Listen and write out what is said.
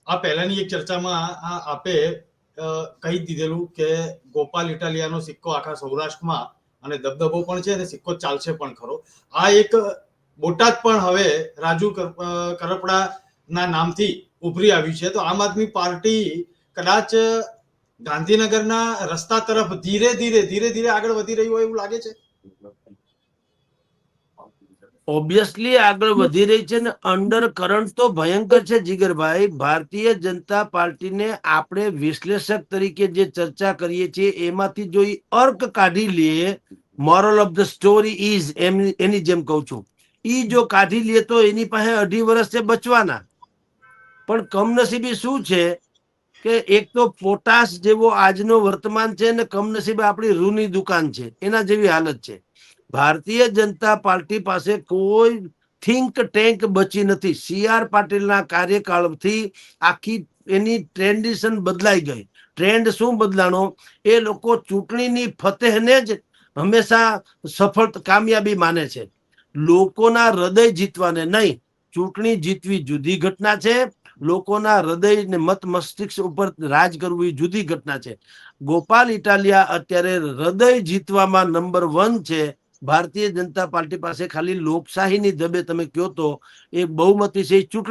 આ પહેલાની એક ચર્ચામાં આપે કહી દીધેલું કે ગોપાલ ઇટાલિયાનો સિક્કો આખા સૌરાષ્ટ્રમાં અને દબદબો પણ છે અને સિક્કો ચાલશે પણ ખરો. આ એક બોટાદ પણ હવે રાજુ કરપડા ના નામથી ઉભરી આવ્યું છે. તો આમ આદમી પાર્ટી કદાચ ગાંધીનગરના રસ્તા તરફ ધીરે ધીરે આગળ વધી રહ્યું હોય એવું લાગે છે. ઓબ્વિયસલી આગળ વધી રહી છે ને અંડર કરંટ તો ભયંકર છે જીગરભાઈ. ભારતીય જનતા પાર્ટીને આપણે વિશ્લેષક તરીકે જે ચર્ચા કરીએ છીએ એમાંથી જો અર્ક કાઢી લઈએ, moral of the story is એની જેમ કહું છું, ઈ જો કાઢી લે તો એની પાસે 2.5 વર્ષ છે બચવાના. પણ કમનસીબી શું છે કે એક તો પોટાશ જેવો આજનો વર્તમાન છે ને કમનસીબે આપણી રૂની દુકાન છે, એના જેવી હાલત છે. ભારતીય જનતા પાર્ટી પાસે કોઈ થિંક ટેન્ક બચી નથી. CR પાટીલના કાર્યકાળથી આખી એની ટ્રેડિશન બદલાઈ ગઈ. ટ્રેન્ડ શું બદલાણો? એ લોકો ચૂંટણીની ફતેહને જ હંમેશા સફળ કામયાબી માને છે, લોકોના હૃદય જીતવાને નહીં. ચૂંટણી જીતવી જુદી ઘટના છે, લોકોના હૃદય ને મત મસ્તિષ્ક ઉપર રાજ કરવું એ જુદી ઘટના છે. ગોપાલ ઇટાલિયા અત્યારે હૃદય જીતવામાં નંબર 1 છે. ભારતીય જનતા પાર્ટી પાસે ખાલી લોકશાહીની ઢબે તમે કહો તો એ બહુમતી છે, ચૂંટણી